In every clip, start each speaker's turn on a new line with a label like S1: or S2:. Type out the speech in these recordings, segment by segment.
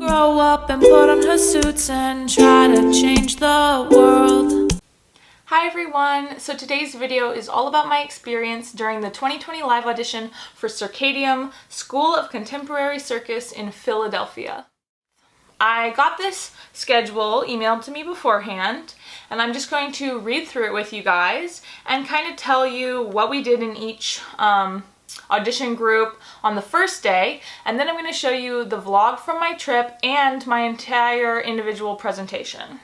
S1: Grow up and put on her suits and try to change the world. Hi everyone! So today's video is all about my experience during the 2020 live audition for Circadium School of Contemporary Circus in Philadelphia. I got this schedule emailed to me beforehand, and I'm just going to read through it with you guys and kind of tell you what we did in each audition group on the first day, and then I'm going to show you the vlog from my trip and my entire individual presentation.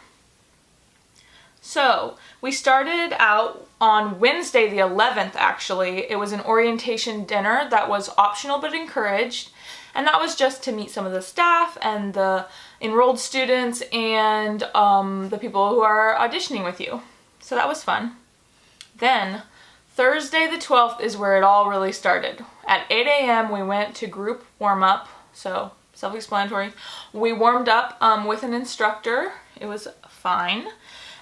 S1: So we started out on Wednesday the 11th actually. It was an orientation dinner that was optional but encouraged, and that was just to meet some of the staff and the enrolled students and the people who are auditioning with you. So that was fun. Then Thursday the 12th is where it all really started. At 8 a.m. we went to group warm-up, so self-explanatory. We warmed up with an instructor. It was fine.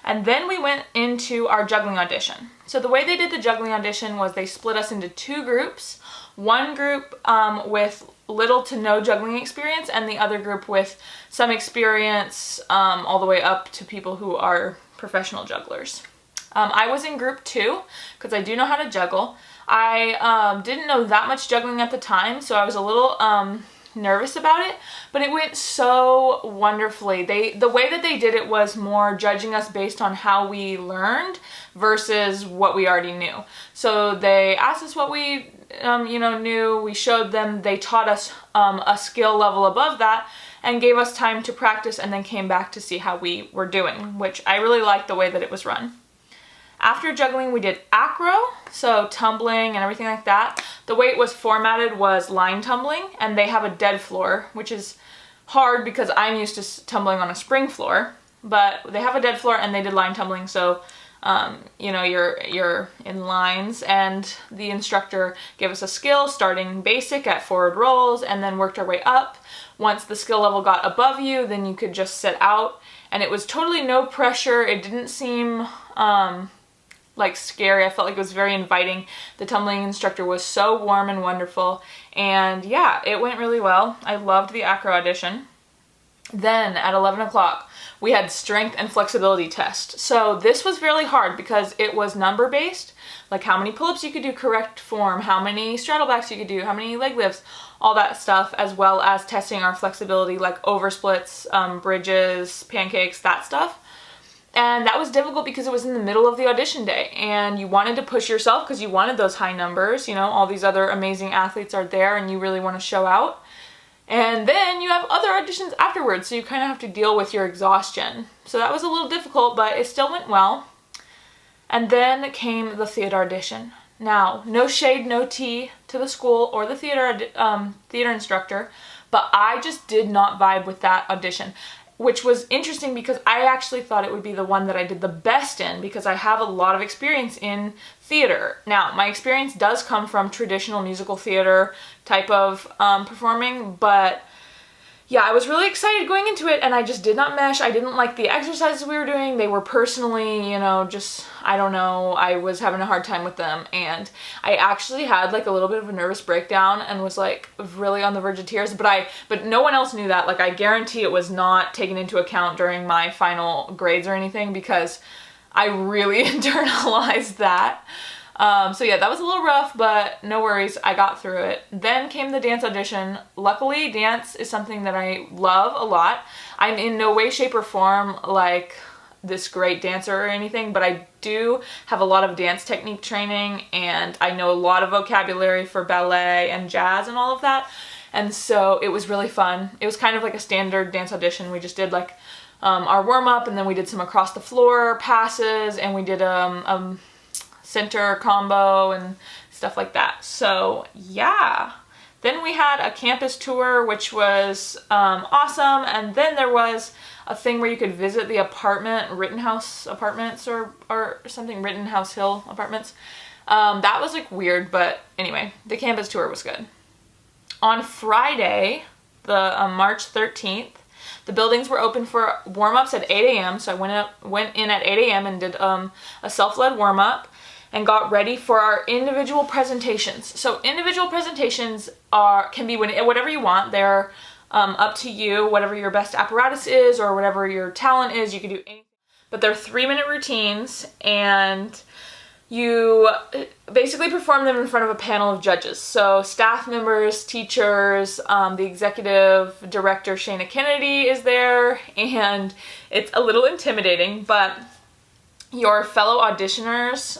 S1: And then we went into our juggling audition. So the way they did the juggling audition was they split us into two groups. One group with little to no juggling experience, and the other group with some experience all the way up to people who are professional jugglers. I was in group 2 because I do know how to juggle. I didn't know that much juggling at the time, so I was a little nervous about it, but it went so wonderfully. The way that they did it was more judging us based on how we learned versus what we already knew. So they asked us what we knew, we showed them, they taught us a skill level above that and gave us time to practice, and then came back to see how we were doing, which I really liked the way that it was run. After juggling, we did acro, so tumbling and everything like that. The way it was formatted was line tumbling, and they have a dead floor, which is hard because I'm used to tumbling on a spring floor, but they have a dead floor and they did line tumbling, so you're in lines, and the instructor gave us a skill starting basic at forward rolls and then worked our way up. Once the skill level got above you, then you could just sit out, and it was totally no pressure. It didn't seem like scary. I felt like it was very inviting. The tumbling instructor was so warm and wonderful, and yeah, it went really well. I loved the acro audition. Then at 11 o'clock we had strength and flexibility test. So this was really hard because it was number based, like how many pull-ups you could do correct form, how many straddle backs you could do, how many leg lifts, all that stuff, as well as testing our flexibility like oversplits, bridges, pancakes, that stuff. And that was difficult because it was in the middle of the audition day and you wanted to push yourself because you wanted those high numbers. You know, all these other amazing athletes are there and you really want to show out. And then you have other auditions afterwards, so you kind of have to deal with your exhaustion. So that was a little difficult, but it still went well. And then came the theater audition. Now, no shade, no tea to the school or the theater instructor, but I just did not vibe with that audition, which was interesting because I actually thought it would be the one that I did the best in because I have a lot of experience in theater. Now, my experience does come from traditional musical theater type of performing, but yeah, I was really excited going into it and I just did not mesh. I didn't like the exercises we were doing. They were personally, just, I don't know, I was having a hard time with them, and I actually had like a little bit of a nervous breakdown and was like really on the verge of tears, but no one else knew that. Like, I guarantee it was not taken into account during my final grades or anything because I really internalized that. So yeah, that was a little rough, but no worries, I got through it. Then came the dance audition. Luckily, dance is something that I love a lot. I'm in no way, shape, or form like this great dancer or anything, but I do have a lot of dance technique training, and I know a lot of vocabulary for ballet and jazz and all of that. And so it was really fun. It was kind of like a standard dance audition. We just did like our warm-up, and then we did some across the floor passes, and we did center combo and stuff like that. So yeah, then we had a campus tour, which was awesome, and then there was a thing where you could visit the Rittenhouse apartments or something, Rittenhouse Hill apartments. That was like weird, but anyway, the campus tour was good. On Friday, the March 13th, the buildings were open for warm-ups at 8 a.m. So I went in at 8 a.m. and did a self-led warm-up and got ready for our individual presentations. So individual presentations can be whatever you want. They're Up to you, whatever your best apparatus is or whatever your talent is, you can do anything. But they're 3-minute routines, and you basically perform them in front of a panel of judges. So staff members, teachers, the executive director, Shana Kennedy, is there, and it's a little intimidating, but your fellow auditioners,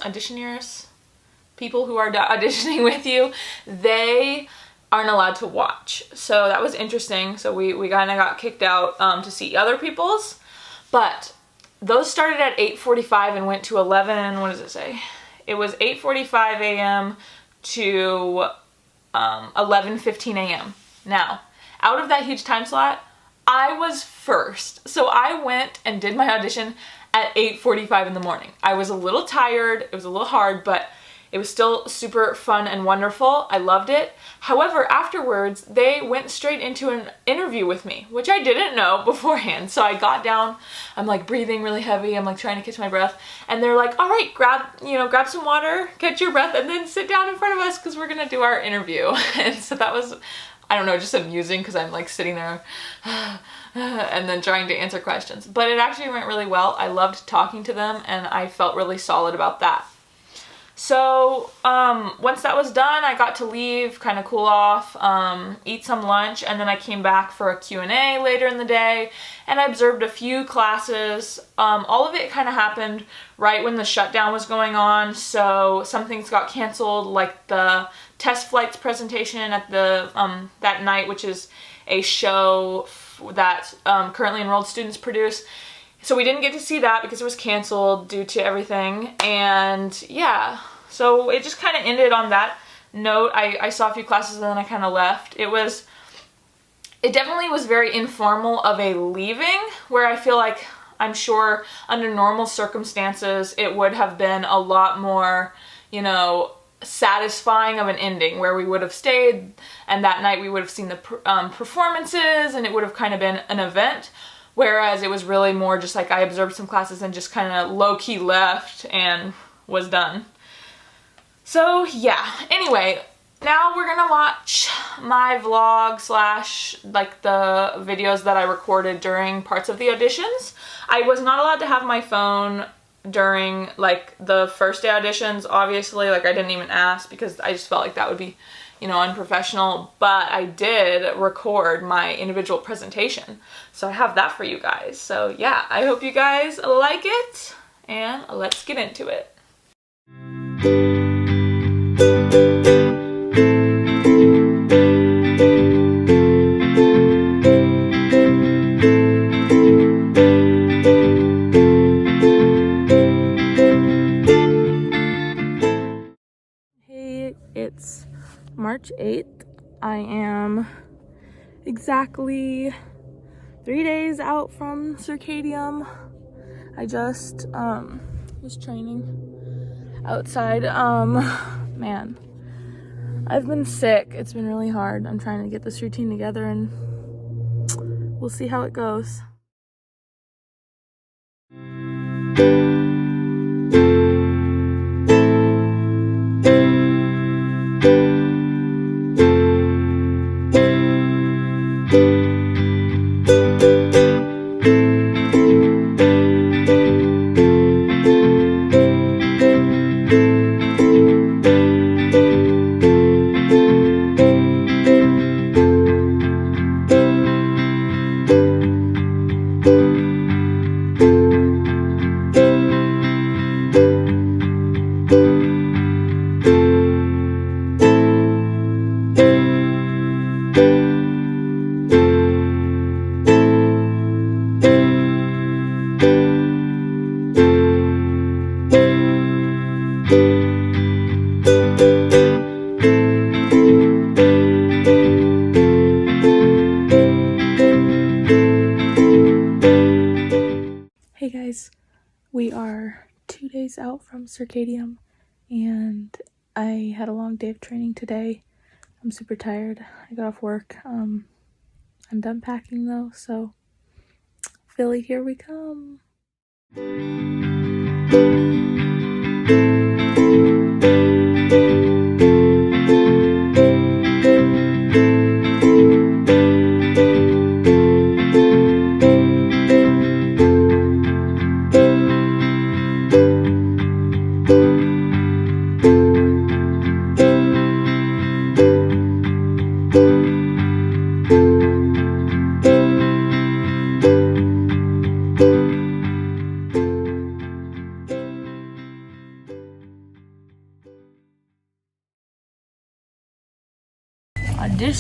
S1: people who are auditioning with you, they aren't allowed to watch. So that was interesting. So we kind of got kicked out to see other people's, but those started at 8:45 and went to 11, what does it say? It was 8:45 a.m. to 11:15 a.m. Now, out of that huge time slot, I was first. So I went and did my audition at 8:45 in the morning. I was a little tired, it was a little hard, but it was still super fun and wonderful. I loved it. However, afterwards, they went straight into an interview with me, which I didn't know beforehand. So I got down, I'm like breathing really heavy, I'm like trying to catch my breath, and they're like, all right, grab some water, catch your breath, and then sit down in front of us because we're gonna do our interview. And so that was, I don't know, just amusing because I'm like sitting there and then trying to answer questions. But it actually went really well. I loved talking to them, and I felt really solid about that. So once that was done, I got to leave, kind of cool off, eat some lunch, and then I came back for a Q&A later in the day, and I observed a few classes. All of it kind of happened right when the shutdown was going on, so some things got canceled, like the test flights presentation at the that night, which is a show that currently enrolled students produce. So we didn't get to see that because it was canceled due to everything, and yeah, so it just kind of ended on that note. I saw a few classes and then I kind of left. It definitely was very informal of a leaving, where I feel like, I'm sure under normal circumstances it would have been a lot more, satisfying of an ending, where we would have stayed and that night we would have seen the performances and it would have kind of been an event. Whereas it was really more just like I observed some classes and just kind of low-key left and was done. So yeah, anyway, now we're gonna watch my vlog / like the videos that I recorded during parts of the auditions. I was not allowed to have my phone during like the first day auditions, obviously. Like I didn't even ask because I just felt like that would be unprofessional, but I did record my individual presentation. So I have that for you guys. So yeah, I hope you guys like it, and let's get into it. Hey, it's March 8th. I am exactly 3 days out from Circadium. I just was training outside. Man, I've been sick. It's been really hard. I'm trying to get this routine together, and we'll see how it goes. Hey guys, we are 2 days out from Circadium, and I had a long day of training today. I'm super tired. I got off work. I'm done packing though, so Philly, here we come.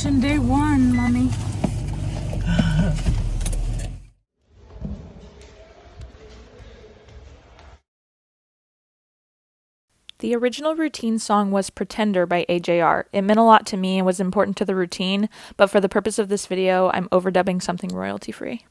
S1: Audition day 1, mommy. The original routine song was Pretender by AJR. It meant a lot to me and was important to the routine, but for the purpose of this video, I'm overdubbing something royalty-free.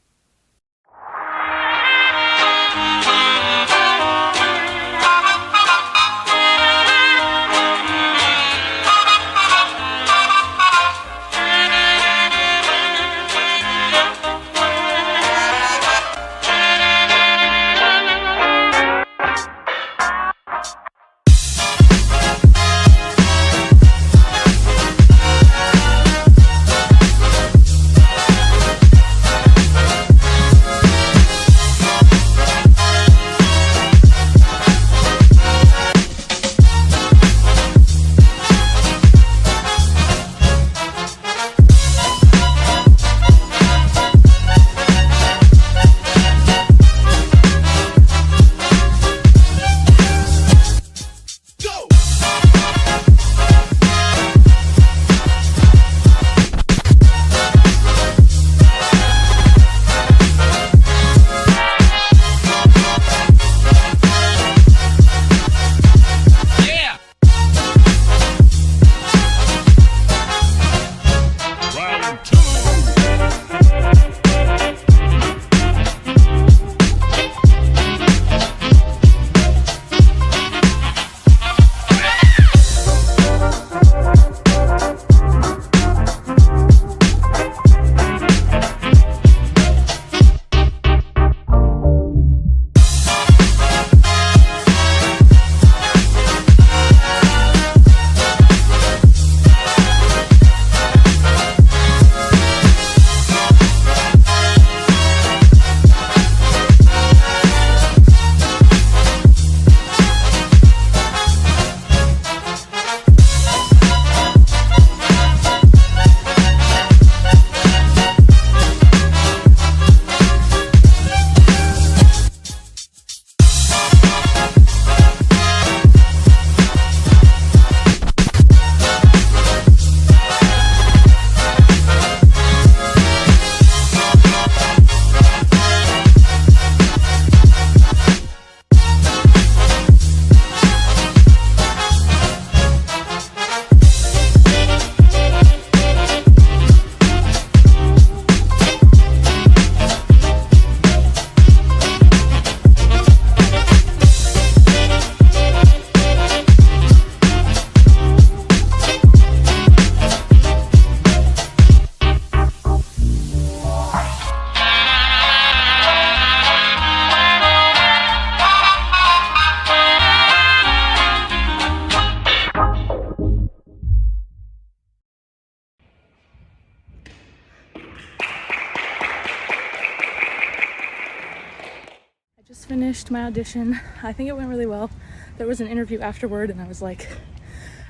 S1: Just finished my audition. I think it went really well. There was an interview afterward and I was like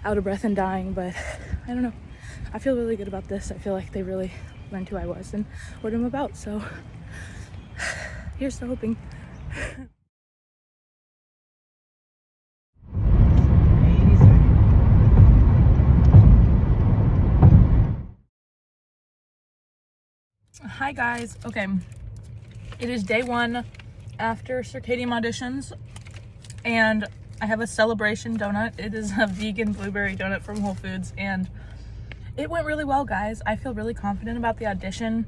S1: out of breath and dying, but I don't know. I feel really good about this. I feel like they really learned who I was and what I'm about, so here's to hoping. Hi guys. Okay, it is day 1 after Circadium auditions and I have a celebration donut. It is a vegan blueberry donut from Whole Foods and it went really well, guys. I feel really confident about the audition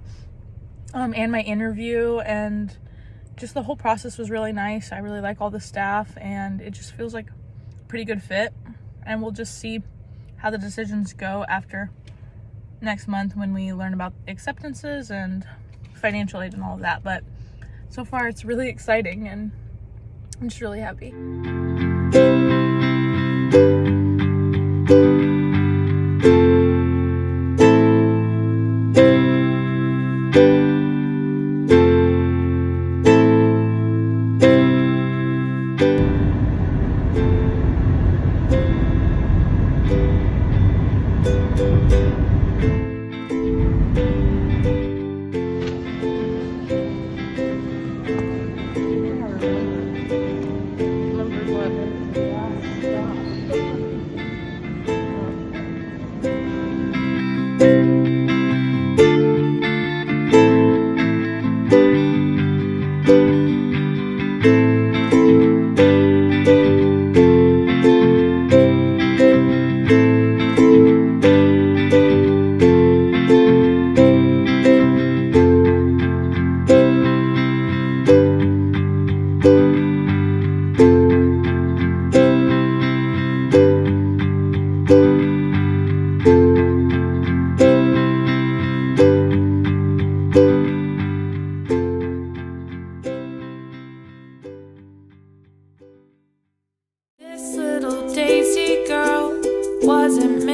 S1: and my interview, and just the whole process was really nice. I really like all the staff and it just feels like a pretty good fit, and we'll just see how the decisions go after next month when we learn about acceptances and financial aid and all of that. But so far it's really exciting and I'm just really happy.
S2: doesn't